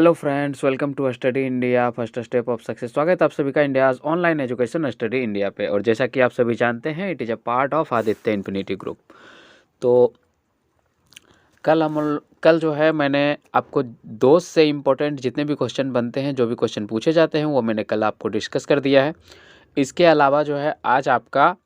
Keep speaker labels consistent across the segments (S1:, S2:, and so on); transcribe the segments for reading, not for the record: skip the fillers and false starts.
S1: Hello friends, welcome to study India first step of success. स्वागत है आप सभी का India's online education study India पे। और जैसा कि आप सभी जानते हैं, it is a part of Aditya infinity group. तो कल जो है मैंने आपको दोस्त से इम्पोर्टेंट जितने भी क्वेश्चन बनते हैं, जो भी क्वेश्चन पूछे जाते हैं, वो मैंने कल आपको डिस्कस कर दिया है। इसके अलावा जो है आज आपका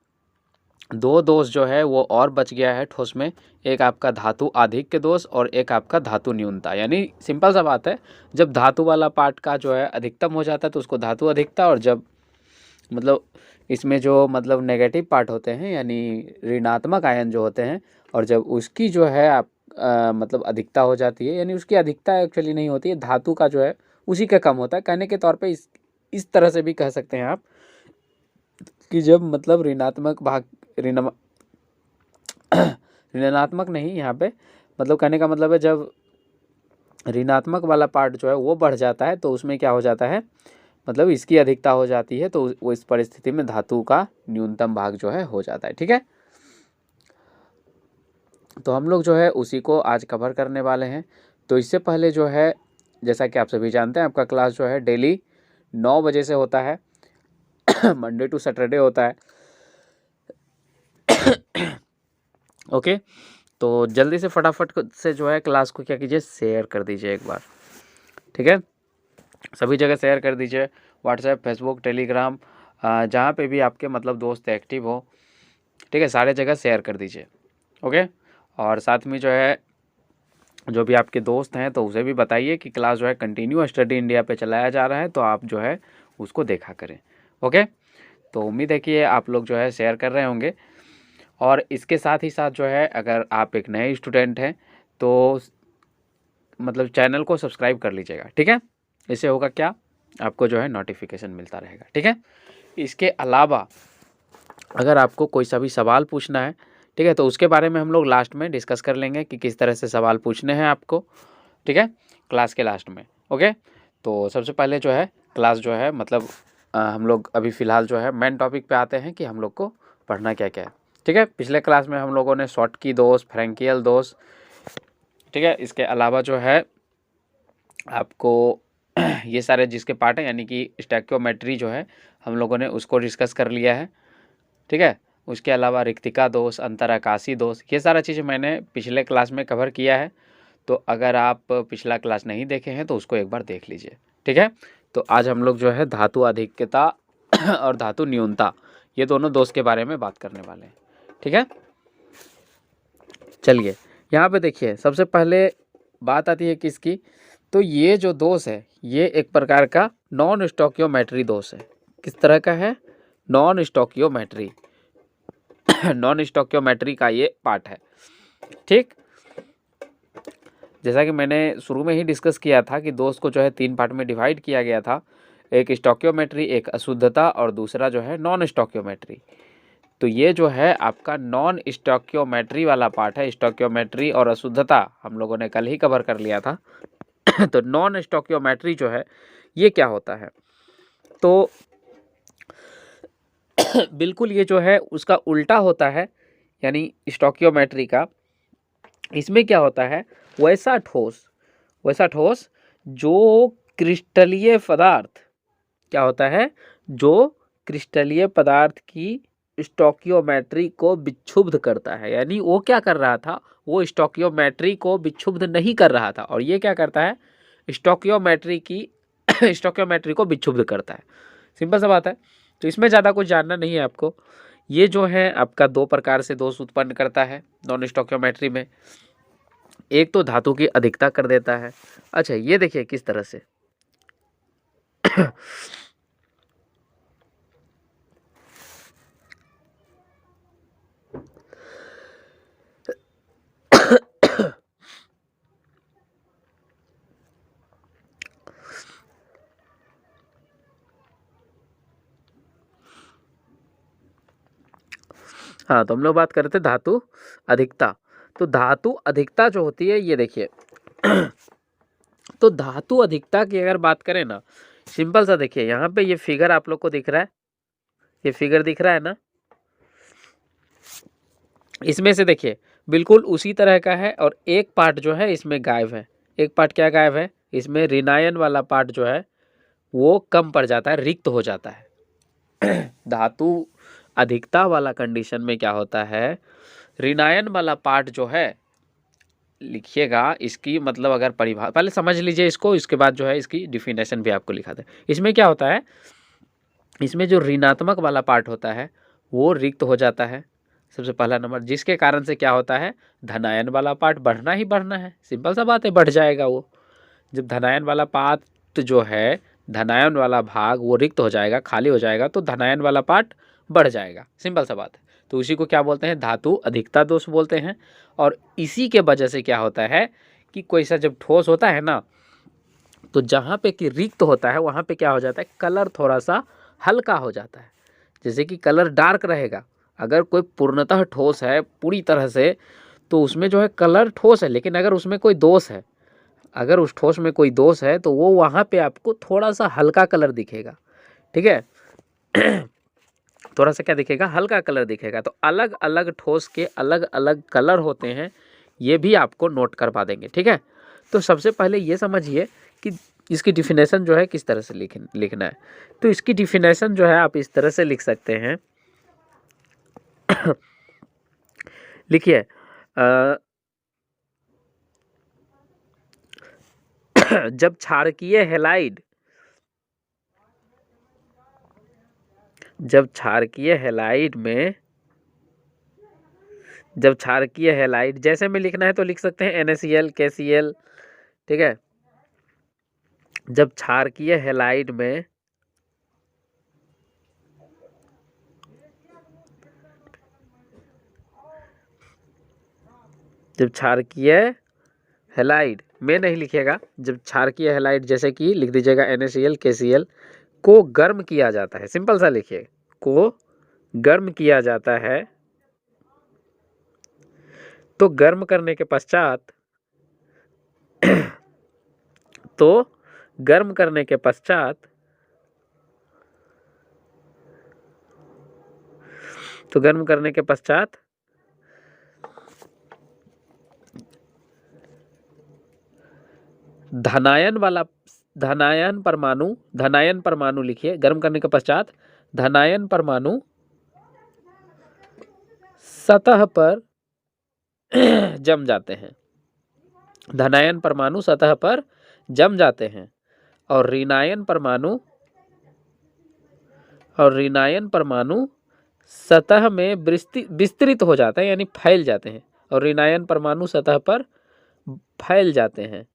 S1: दो दोष जो है वो और बच गया है ठोस में। एक आपका धातु आधिक्य दोष और एक आपका धातु न्यूनता। यानी सिंपल सा बात है, जब धातु वाला पार्ट का जो है अधिकतम हो जाता है तो उसको धातु अधिकता, और जब मतलब इसमें जो मतलब नेगेटिव पार्ट होते हैं यानी ऋणात्मक आयन जो होते हैं, और जब उसकी जो है आप मतलब अधिकता हो जाती है, यानी उसकी अधिकता एक्चुअली नहीं होती है, धातु का जो है उसी का कम होता है। कहने के तौर पे इस तरह से भी कह सकते हैं आप कि जब मतलब ऋणात्मक भाग ऋणात्मक नहीं, यहाँ पे मतलब कहने का मतलब है जब ऋणात्मक वाला पार्ट जो है वो बढ़ जाता है तो उसमें क्या हो जाता है, मतलब इसकी अधिकता हो जाती है, तो वो इस परिस्थिति में धातु का न्यूनतम भाग जो है हो जाता है। ठीक है, तो हम लोग जो है उसी को आज कवर करने वाले हैं। तो इससे पहले जो है, जैसा कि आप सभी जानते हैं, आपका क्लास जो है डेली 9 बजे से होता है मंडे टू सैटरडे होता है। ओके, तो जल्दी से फटाफट से जो है क्लास को क्या कीजिए, शेयर कर दीजिए एक बार। ठीक है, सभी जगह शेयर कर दीजिए, व्हाट्सएप, फेसबुक, टेलीग्राम, जहाँ पे भी आपके मतलब दोस्त एक्टिव हो। ठीक है, सारे जगह शेयर कर दीजिए। ओके, और साथ में जो है जो भी आपके दोस्त हैं तो उसे भी बताइए कि क्लास जो है कंटिन्यू स्टडी इंडिया पे चलाया जा रहा है, तो आप जो है उसको देखा करें। ओके, तो उम्मीद है कि आप लोग जो है शेयर कर रहे होंगे। और इसके साथ ही साथ जो है, अगर आप एक नए स्टूडेंट हैं तो मतलब चैनल को सब्सक्राइब कर लीजिएगा। ठीक है, इससे होगा क्या, आपको जो है नोटिफिकेशन मिलता रहेगा। ठीक है, इसके अलावा अगर आपको कोई सा भी सवाल पूछना है, ठीक है, तो उसके बारे में हम लोग लास्ट में डिस्कस कर लेंगे कि किस तरह से सवाल पूछने हैं आपको। ठीक है, क्लास के लास्ट में। ओके, तो सबसे पहले जो है क्लास जो है मतलब हम लोग अभी फ़िलहाल जो है मेन टॉपिक पे आते हैं कि हम लोग को पढ़ना क्या क्या है। ठीक है, पिछले क्लास में हम लोगों ने शॉटकी दोष, फ्रैंकियल दोष, ठीक है, इसके अलावा जो है आपको ये सारे जिसके पार्ट हैं यानी कि स्टैक्योमेट्री जो है हम लोगों ने उसको डिस्कस कर लिया है। ठीक है, उसके अलावा रिक्तिका दोष, अंतराकाशी दोष, ये सारा चीज़ मैंने पिछले क्लास में कवर किया है। तो अगर आप पिछला क्लास नहीं देखे हैं तो उसको एक बार देख लीजिए। ठीक है, तो आज हम लोग जो है धातु अधिक्यता और धातु न्यूनता, ये दोनों दोष के बारे में बात करने वाले हैं। ठीक है, चलिए यहाँ पे देखिए, सबसे पहले बात आती है किसकी, तो ये जो दोष है ये एक प्रकार का नॉन स्टोकियोमेट्री दोष है। किस तरह का है, नॉन स्टोकियोमेट्री नॉन स्टोकियोमेट्री का ये पार्ट है। ठीक, जैसा कि मैंने शुरू में ही डिस्कस किया था कि दोष को जो है 3 पार्ट में डिवाइड किया गया था, एक स्टोकियोमेट्री, एक अशुद्धता, और दूसरा जो है नॉन स्टोकियोमेट्री। तो ये जो है आपका नॉन स्टोकियोमेट्री वाला पार्ट है। स्टोकियोमेट्री और अशुद्धता हम लोगों ने कल ही कवर कर लिया था तो नॉन स्टोकियोमेट्री जो है ये क्या होता है, तो बिल्कुल ये जो है उसका उल्टा होता है, यानी स्टोकियोमेट्री का। इसमें क्या होता है, वैसा ठोस जो क्रिस्टलीय पदार्थ, क्या होता है, जो क्रिस्टलीय पदार्थ की स्टोकियोमेट्री को विक्षुब्ध करता है। यानी वो क्या कर रहा था, वो स्टोकियोमेट्री को विक्षुब्ध नहीं कर रहा था, और ये क्या करता है, स्टोकियोमेट्री की स्टोकियोमेट्री को विक्षुब्ध करता है। सिंपल सा बात है, तो इसमें ज़्यादा कुछ जानना नहीं है आपको। ये जो है आपका 2 प्रकार से दोष उत्पन्न करता है नॉन स्टोकियोमेट्री में। एक तो धातु की अधिकता कर देता है। अच्छा, ये देखिए किस तरह से हाँ, तो हम लोग बात कर रहे थे धातु अधिकता। तो धातु अधिकता जो होती है, ये देखिए तो धातु अधिकता की अगर बात करें ना, सिंपल सा देखिए, यहाँ पे ये फिगर आप लोग को दिख रहा है, ये फिगर दिख रहा है ना, इसमें से देखिए बिल्कुल उसी तरह का है, और एक पार्ट जो है इसमें गायब है। एक पार्ट क्या गायब है, इसमें ऋणायन वाला पार्ट जो है वो कम पड़ जाता है, रिक्त हो जाता है। धातु अधिकता वाला कंडीशन में क्या होता है, ऋणायन वाला पार्ट जो है, लिखिएगा इसकी मतलब अगर परिभाषा पहले समझ लीजिए इसको, इसके बाद जो है इसकी डिफिनेशन भी आपको लिखा था। इसमें क्या होता है, इसमें जो ऋणात्मक वाला पार्ट होता है वो रिक्त हो जाता है, सबसे पहला नंबर, जिसके कारण से क्या होता है, धनायन वाला पार्ट बढ़ना ही बढ़ना है, सिंपल सा बात है, बढ़ जाएगा वो। जब धनायन वाला पार्ट जो है, धनायन वाला भाग वो रिक्त हो जाएगा, खाली हो जाएगा, तो धनायन वाला पार्ट बढ़ जाएगा, सिंपल सा बात है। तो उसी को क्या बोलते हैं, धातु अधिकता दोष बोलते हैं। और इसी के वजह से क्या होता है कि कोई सा जब ठोस होता है ना, तो जहाँ पे कि रिक्त होता है वहाँ पे क्या हो जाता है, कलर थोड़ा सा हल्का हो जाता है। जैसे कि कलर डार्क रहेगा, अगर कोई पूर्णतः ठोस है पूरी तरह से, तो उसमें जो है कलर ठोस है, लेकिन अगर उसमें कोई दोष है, अगर उस ठोस में कोई दोष है तो वो वहाँ पे आपको थोड़ा सा हल्का कलर दिखेगा, ठीक है। थोड़ा सा क्या दिखेगा, हल्का कलर दिखेगा। तो अलग अलग ठोस के अलग अलग कलर होते हैं, ये भी आपको नोट करवा देंगे, ठीक है। तो सबसे पहले ये समझिए कि इसकी डिफिनेशन जो है किस तरह से लिखना है। तो इसकी डिफिनेशन जो है आप इस तरह से लिख सकते हैं। लिखिए, जब क्षारकीय हैलाइड, जब क्षारकीय हैलाइड में, जब क्षारकीय हैलाइड, जैसे में लिखना है तो लिख सकते हैं NaCl KCl, ठीक है। जब क्षारकीय हैलाइड में जब क्षारकीय हैलाइड में नहीं लिखिएगा, जब क्षारकीय हैलाइड जैसे कि लिख दीजिएगा NaCl KCl को गर्म किया जाता है, सिंपल सा लिखिए, को गर्म किया जाता है, तो गर्म करने के पश्चात तो गर्म करने के पश्चात तो गर्म करने के पश्चात धनायन वाला, धनायन परमाणु लिखिए, गर्म करने के पश्चात धनायन परमाणु सतह पर जम जाते हैं, धनायन परमाणु सतह पर जम जाते हैं, और ऋणायन परमाणु सतह में विस्तृत हो जाते हैं, यानी फैल जाते हैं, और ऋणायन परमाणु सतह पर फैल जाते हैं।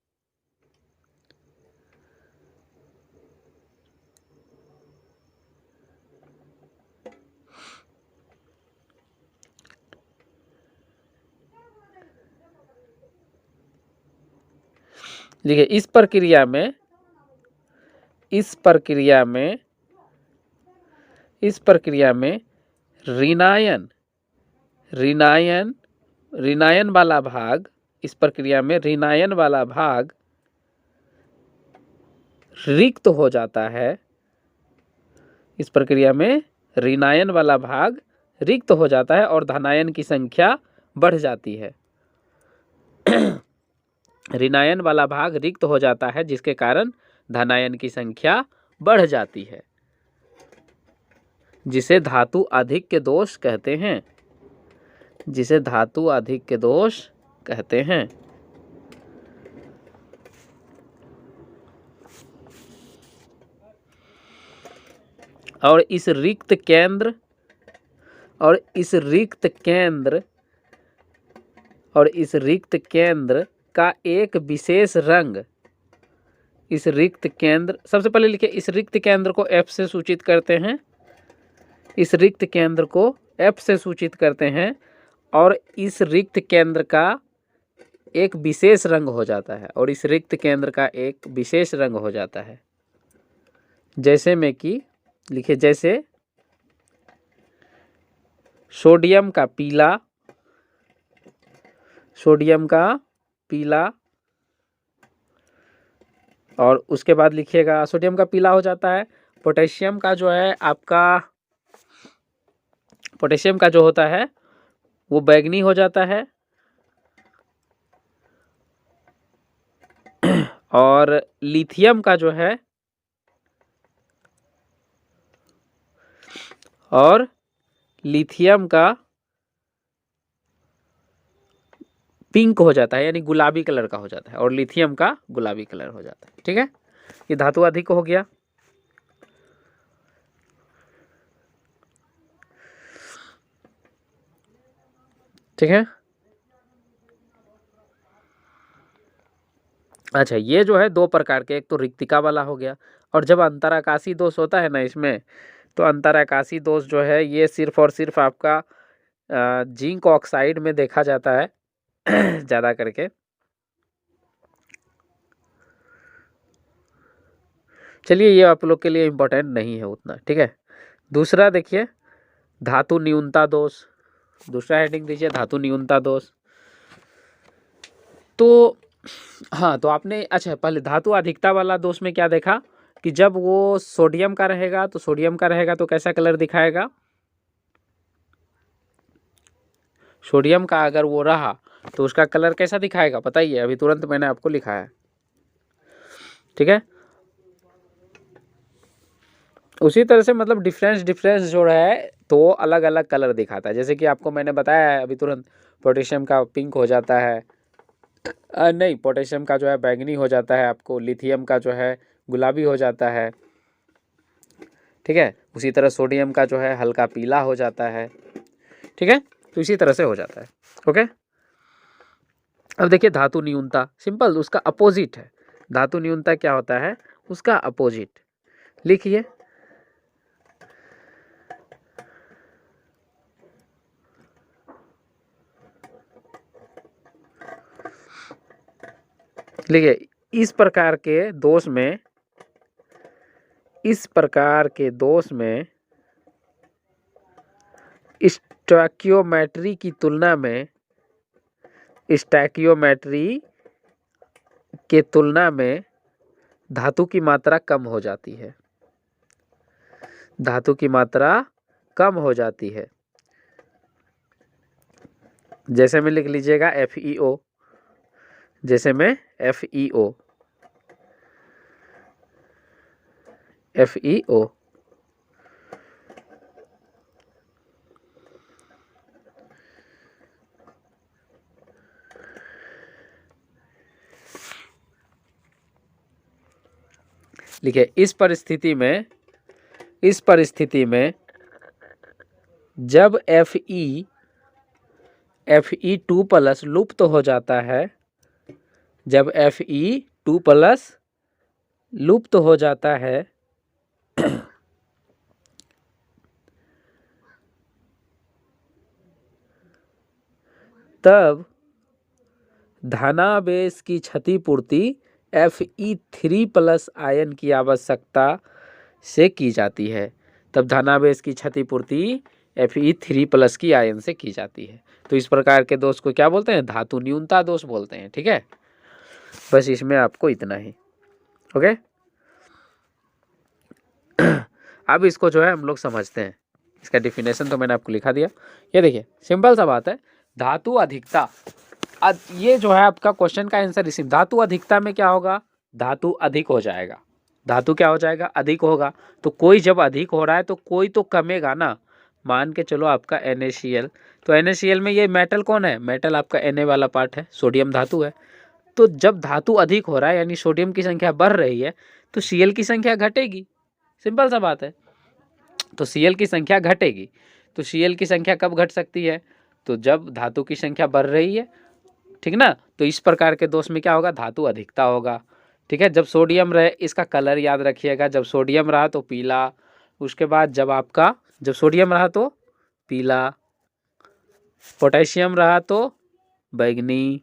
S1: देखिए, इस प्रक्रिया में ऋणायन वाला भाग, इस प्रक्रिया में ऋणायन वाला भाग रिक्त हो जाता है, इस प्रक्रिया में ऋणायन वाला भाग रिक्त हो जाता है और धनायन की संख्या बढ़ जाती है। ऋणायन वाला भाग रिक्त हो जाता है, जिसके कारण धनायन की संख्या बढ़ जाती है, जिसे धातु अधिक के दोष कहते हैं, जिसे धातु अधिक के दोष कहते हैं। और इस रिक्त केंद्र का एक विशेष रंग, इस रिक्त केंद्र, सबसे पहले लिखिए, इस रिक्त केंद्र को F से सूचित करते हैं, इस रिक्त केंद्र को F से सूचित करते हैं, और इस रिक्त केंद्र का एक विशेष रंग हो जाता है, और इस रिक्त केंद्र का एक विशेष रंग हो जाता है। जैसे में कि लिखिए, जैसे सोडियम का पीला, और उसके बाद लिखिएगा, सोडियम का पीला हो जाता है। पोटेशियम का जो है आपका, पोटेशियम का जो होता है वो बैगनी हो जाता है, और लिथियम का जो है और लिथियम का पिंक हो जाता है, यानी गुलाबी कलर का हो जाता है, और लिथियम का गुलाबी कलर हो जाता है। ठीक है, ये धातु अधिक हो गया। ठीक है, अच्छा ये जो है दो प्रकार के, एक तो रिक्तिका वाला हो गया, और जब अंतराकाशी दोष होता है ना इसमें, तो अंतराकाशी दोष जो है ये सिर्फ और सिर्फ आपका जिंक ऑक्साइड में देखा जाता है ज़्यादा करके। चलिए ये आप लोग के लिए इम्पोर्टेंट नहीं है उतना। ठीक है, दूसरा देखिए धातु न्यूनता दोष, दूसरा हेडिंग दीजिए धातु न्यूनता दोष। तो हाँ, तो आपने अच्छा पहले धातु अधिकता वाला दोष में क्या देखा कि जब वो सोडियम का रहेगा तो सोडियम का रहेगा तो कैसा कलर दिखाएगा, सोडियम का अगर वो रहा तो उसका कलर कैसा दिखाएगा बताइए, अभी तुरंत मैंने आपको लिखा है। ठीक है, उसी तरह से मतलब डिफरेंस जो है तो अलग अलग कलर दिखाता है, जैसे कि आपको मैंने बताया है अभी तुरंत, पोटेशियम का पिंक हो जाता है, नहीं पोटेशियम का जो है बैंगनी हो जाता है, आपको लिथियम का जो है गुलाबी हो जाता है। ठीक है, उसी तरह सोडियम का जो है हल्का पीला हो जाता है। ठीक है, तो इसी तरह से हो जाता है। ओके, अब देखिए धातु न्यूनता, सिंपल उसका अपोजिट है। धातु न्यूनता क्या होता है, उसका अपोजिट लिखिए। देखिए इस प्रकार के दोष में, इस प्रकार के दोष में स्टोइकियोमेट्री की तुलना में, स्टोइकियोमेट्री के तुलना में धातु की मात्रा कम हो जाती है, धातु की मात्रा कम हो जाती है। जैसे में लिख लीजिएगा FeO, जैसे में FeO, FeO। लिखिए इस परिस्थिति में जब Fe2+ लुप्त हो जाता है, जब Fe2+ लुप्त हो जाता है तब धनावेश की क्षतिपूर्ति Fe3+ आयन की आवश्यकता से की जाती है, तब धनावेश की क्षतिपूर्ति Fe3+ की आयन से की जाती है। तो इस प्रकार के दोष को क्या बोलते हैं, धातु न्यूनता दोष बोलते हैं। ठीक है, बस इसमें आपको इतना ही। ओके, अब इसको जो है हम लोग समझते हैं, इसका डिफिनेशन तो मैंने आपको लिखा दिया। ये देखिए सिंपल सा बात है, धातु अधिकता, ये जो है आपका क्वेश्चन का आंसर इसी, धातु अधिकता में क्या होगा, धातु अधिक हो जाएगा, धातु क्या हो जाएगा, अधिक होगा। तो कोई जब अधिक हो रहा है तो कोई तो कमेगा ना, मान के चलो आपका NaCl, तो NaCl में ये मेटल कौन है, मेटल आपका Na वाला पार्ट है, सोडियम धातु है। तो जब धातु अधिक हो रहा है यानी सोडियम की संख्या बढ़ रही है तो Cl की संख्या घटेगी, सिंपल सा बात है। तो Cl की संख्या घटेगी, तो Cl की संख्या कब घट सकती है, तो जब धातु की संख्या बढ़ रही है। ठीक ना, तो इस प्रकार के दोष में क्या होगा, धातु अधिकता होगा। ठीक है, जब सोडियम रहे, इसका कलर याद रखिएगा, जब सोडियम रहा तो पीला, उसके बाद जब सोडियम रहा तो पीला, पोटेशियम रहा तो बैंगनी,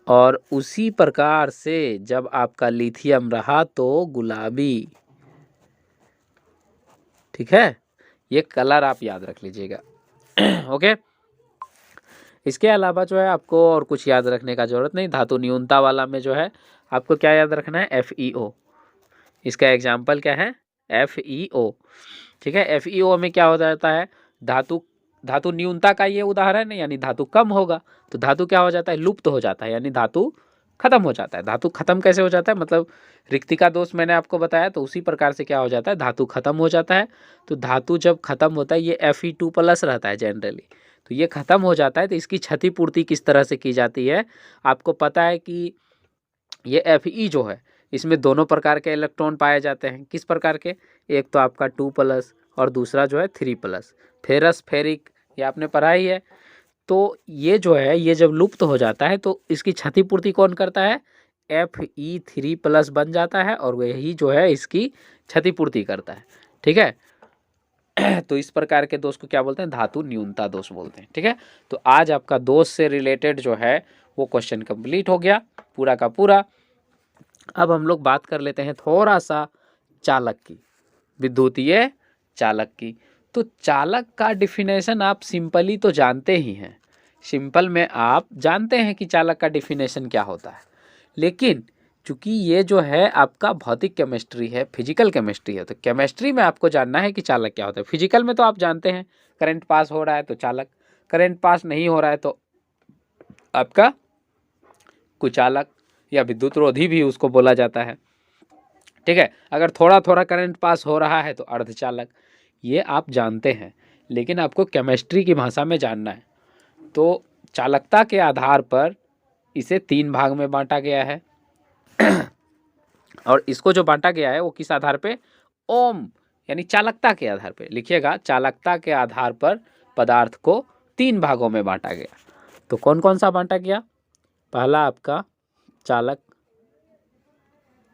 S1: और उसी प्रकार से जब आपका लिथियम रहा तो गुलाबी। ठीक है, ये कलर आप याद रख लीजिएगा। ओके, इसके अलावा जो है आपको और कुछ याद रखने का जरूरत नहीं। धातु न्यूनता वाला में जो है आपको क्या याद रखना है, FeO, इसका एग्जाम्पल क्या है, FeO। ठीक है, FeO में क्या हो जाता है, धातु न्यूनता का ये उदाहरण है, यानी धातु कम होगा तो धातु क्या हो जाता है, लुप्त हो जाता है, यानी धातु खत्म हो जाता है। धातु खत्म कैसे हो जाता है, मतलब रिक्तिका दोष मैंने आपको बताया, तो उसी प्रकार से क्या हो जाता है, धातु खत्म हो जाता है। तो धातु जब खत्म होता है, ये Fe2+ रहता है जनरली, तो ये खत्म हो जाता है। तो इसकी क्षतिपूर्ति किस तरह से की जाती है, आपको पता है कि ये Fe जो है, इसमें दोनों प्रकार के इलेक्ट्रॉन पाए जाते हैं। किस प्रकार के, एक तो आपका 2+ और दूसरा जो है 3+। फेरस, फेरिक, ये आपने पढ़ा ही है। तो ये जो है, ये जब लुप्त हो जाता है तो इसकी क्षतिपूर्ति कौन करता है, Fe3+ बन जाता है, और वही जो है इसकी क्षतिपूर्ति करता है। ठीक है। तो इस प्रकार के दोष को क्या बोलते हैं, धातु न्यूनता दोष बोलते हैं। ठीक है, तो आज आपका दोष से रिलेटेड जो है वो क्वेश्चन कंप्लीट हो गया पूरा का पूरा। अब हम लोग बात कर लेते हैं थोड़ा सा चालक की, विद्युतीय चालक की। तो चालक का डिफिनेशन आप सिंपली तो जानते ही हैं, सिंपल में आप जानते हैं कि चालक का डिफिनेशन क्या होता है। लेकिन चूंकि ये जो है आपका भौतिक केमिस्ट्री है, फिजिकल केमिस्ट्री है, तो केमिस्ट्री में आपको जानना है कि चालक क्या होता है। फिजिकल में तो आप जानते हैं, करंट पास हो रहा है तो चालक, करंट पास नहीं हो रहा है तो आपका कुचालक या विद्युत रोधी भी उसको बोला जाता है। ठीक है, अगर थोड़ा थोड़ा करंट पास हो रहा है तो अर्धचालक, ये आप जानते हैं। लेकिन आपको केमिस्ट्री की भाषा में जानना है। तो चालकता के आधार पर इसे 3 भाग में बांटा गया है। और इसको जो बांटा गया है वो किस आधार पे, ओम यानी चालकता के आधार पे लिखिएगा। चालकता के आधार पर पदार्थ को 3 भागों में बांटा गया। तो कौन कौन सा बांटा गया, पहला आपका चालक,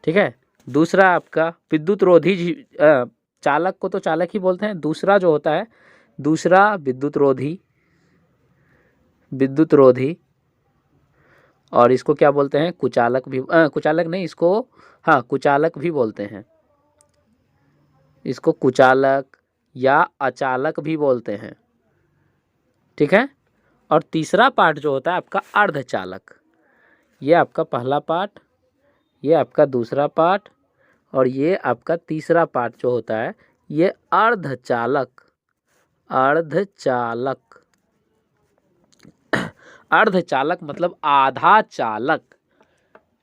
S1: ठीक है, दूसरा आपका विद्युत रोधी, चालक को तो चालक ही बोलते हैं। दूसरा जो होता है, दूसरा विद्युत रोधी, विद्युत रोधी, और इसको क्या बोलते हैं, कुचालक भी, कुचालक नहीं, इसको हाँ कुचालक भी बोलते हैं। इसको कुचालक या अचालक भी बोलते हैं। ठीक है, और तीसरा पार्ट जो होता है आपका अर्धचालक। ये आपका पहला पार्ट, ये आपका दूसरा पार्ट, और ये आपका तीसरा पार्ट जो होता है ये अर्धचालक। अर्धचालक, अर्धचालक मतलब आधा चालक।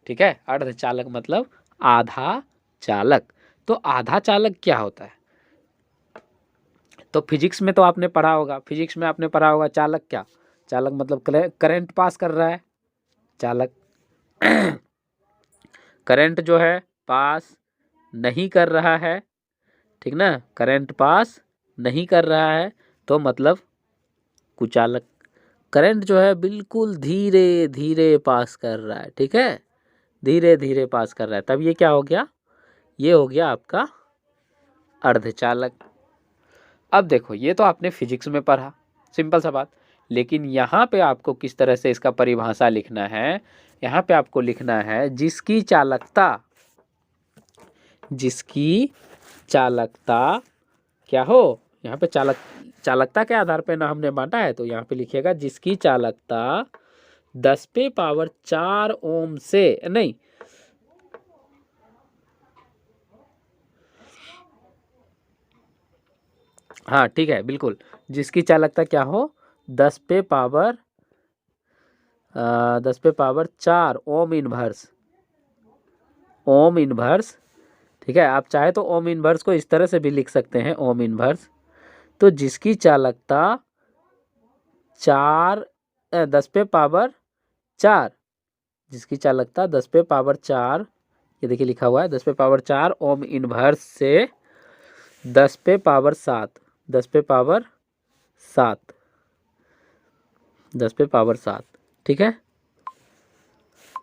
S1: ठीक है, अर्धचालक मतलब आधा चालक। तो आधा चालक क्या होता है, तो फिजिक्स में तो आपने पढ़ा होगा, फिजिक्स में आपने पढ़ा होगा चालक क्या, चालक मतलब करंट पास कर रहा है चालक। करंट जो है पास नहीं कर रहा है, ठीक ना, करंट पास नहीं कर रहा है तो मतलब कुचालक। करंट जो है बिल्कुल धीरे धीरे पास कर रहा है, ठीक है, धीरे धीरे पास कर रहा है, तब ये क्या हो गया, ये हो गया आपका अर्धचालक। अब देखो, ये तो आपने फिजिक्स में पढ़ा, सिंपल सा बात। लेकिन यहाँ पे आपको किस तरह से इसका परिभाषा लिखना है, यहाँ पे आपको लिखना है जिसकी चालकता, जिसकी चालकता क्या हो, यहाँ पे चालकता के आधार पे ना हमने बांटा है, तो यहाँ पे लिखिएगा जिसकी चालकता 10⁴ ओम से नहीं, हाँ ठीक है बिल्कुल, जिसकी चालकता क्या हो 10⁻4 ओम इनवर्स, ओम इनवर्स। ठीक है, आप चाहे तो ओम इनवर्स को इस तरह से भी लिख सकते हैं, ओम इनवर्स। तो जिसकी चालकता 10⁻4, जिसकी चालकता 10⁻4, ये देखिए लिखा हुआ है 10⁻4 ओम इनवर्स से 10⁻7, 10⁻7, 10⁻7, ठीक है,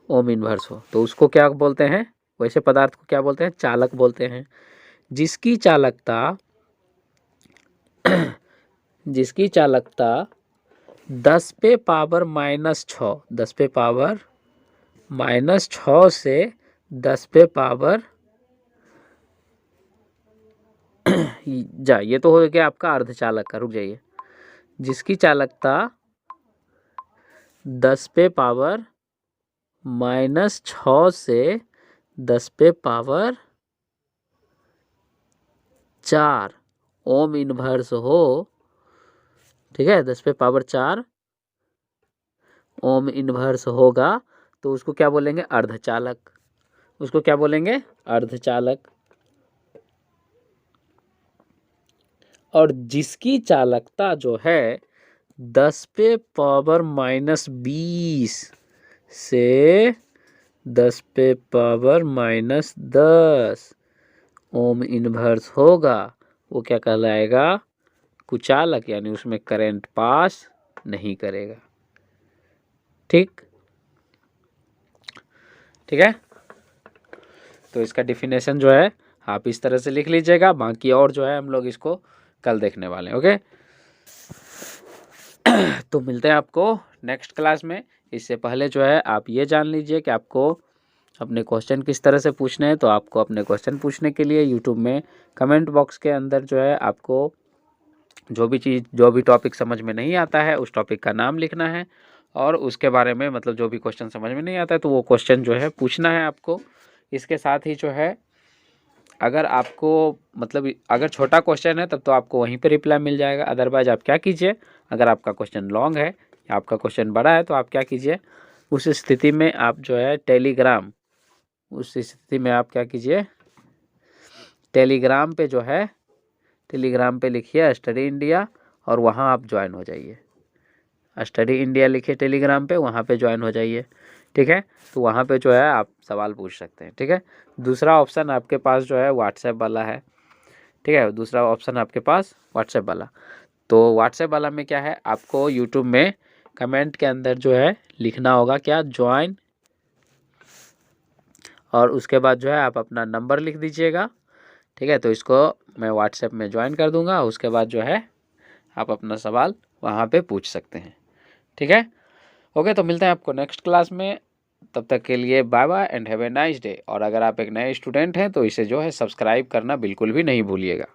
S1: ओम इनवर्स हो तो उसको क्या बोलते हैं, वैसे पदार्थ को क्या बोलते हैं, चालक बोलते हैं। जिसकी चालकता जिसकी चालकता 10⁻⁻6, 10⁻⁻6 से 10⁻, ये तो हो गया आपका अर्धचालक का, रुक जाइए, जिसकी चालकता 10⁻⁻6 से 10⁻4 ओम इनवर्स हो, ठीक है, 10⁻4 ओम इनवर्स होगा, तो उसको क्या बोलेंगे? अर्धचालक। उसको क्या बोलेंगे? अर्धचालक। और जिसकी चालकता जो है 10 पे पावर -20 से 10 पे पावर -10 ओम इनवर्स होगा, वो क्या कहलाएगा? कुचालक, यानी उसमें करंट पास नहीं करेगा। ठीक है। तो इसका डिफिनेशन जो है आप इस तरह से लिख लीजिएगा, बाकी और जो है हम लोग इसको कल देखने वाले हैं। ओके, तो मिलते हैं आपको नेक्स्ट क्लास में। इससे पहले जो है आप ये जान लीजिए कि आपको अपने क्वेश्चन किस तरह से पूछने हैं। तो आपको अपने क्वेश्चन पूछने के लिए यूट्यूब में कमेंट बॉक्स के अंदर जो है आपको जो भी टॉपिक समझ में नहीं आता है उस टॉपिक का नाम लिखना है, और उसके बारे में मतलब जो भी क्वेश्चन समझ में नहीं आता है तो वो क्वेश्चन जो है पूछना है आपको। इसके साथ ही जो है अगर आपको मतलब अगर छोटा क्वेश्चन है तब तो आपको वहीं पे रिप्लाई मिल जाएगा। अदरवाइज आप क्या कीजिए, अगर आपका क्वेश्चन लॉन्ग है या आपका क्वेश्चन बड़ा है तो आप क्या कीजिए, उस स्थिति में आप जो है उस स्थिति में आप क्या कीजिए, टेलीग्राम पे जो है, टेलीग्राम पे लिखिए स्टडी इंडिया और वहाँ आप ज्वाइन हो जाइए। स्टडी इंडिया लिखिए टेलीग्राम पे, वहाँ पे ज्वाइन हो जाइए। ठीक है, तो वहाँ पे जो है आप सवाल पूछ सकते हैं। ठीक है, दूसरा ऑप्शन आपके पास जो है व्हाट्सएप वाला है। ठीक है, दूसरा ऑप्शन आपके पास व्हाट्सएप वाला। तो व्हाट्सएप वाला में क्या है, आपको यूट्यूब में कमेंट के अंदर जो है लिखना होगा क्या, ज्वाइन, और उसके बाद जो है आप अपना नंबर लिख दीजिएगा। ठीक है, तो इसको मैं व्हाट्सएप में ज्वाइन कर दूंगा, उसके बाद जो है आप अपना सवाल वहाँ पे पूछ सकते हैं। ठीक है, ओके, तो मिलते हैं आपको नेक्स्ट क्लास में। तब तक के लिए bye bye and have a nice day. और अगर आप एक नए स्टूडेंट हैं तो इसे जो है सब्सक्राइब करना बिल्कुल भी नहीं भूलिएगा।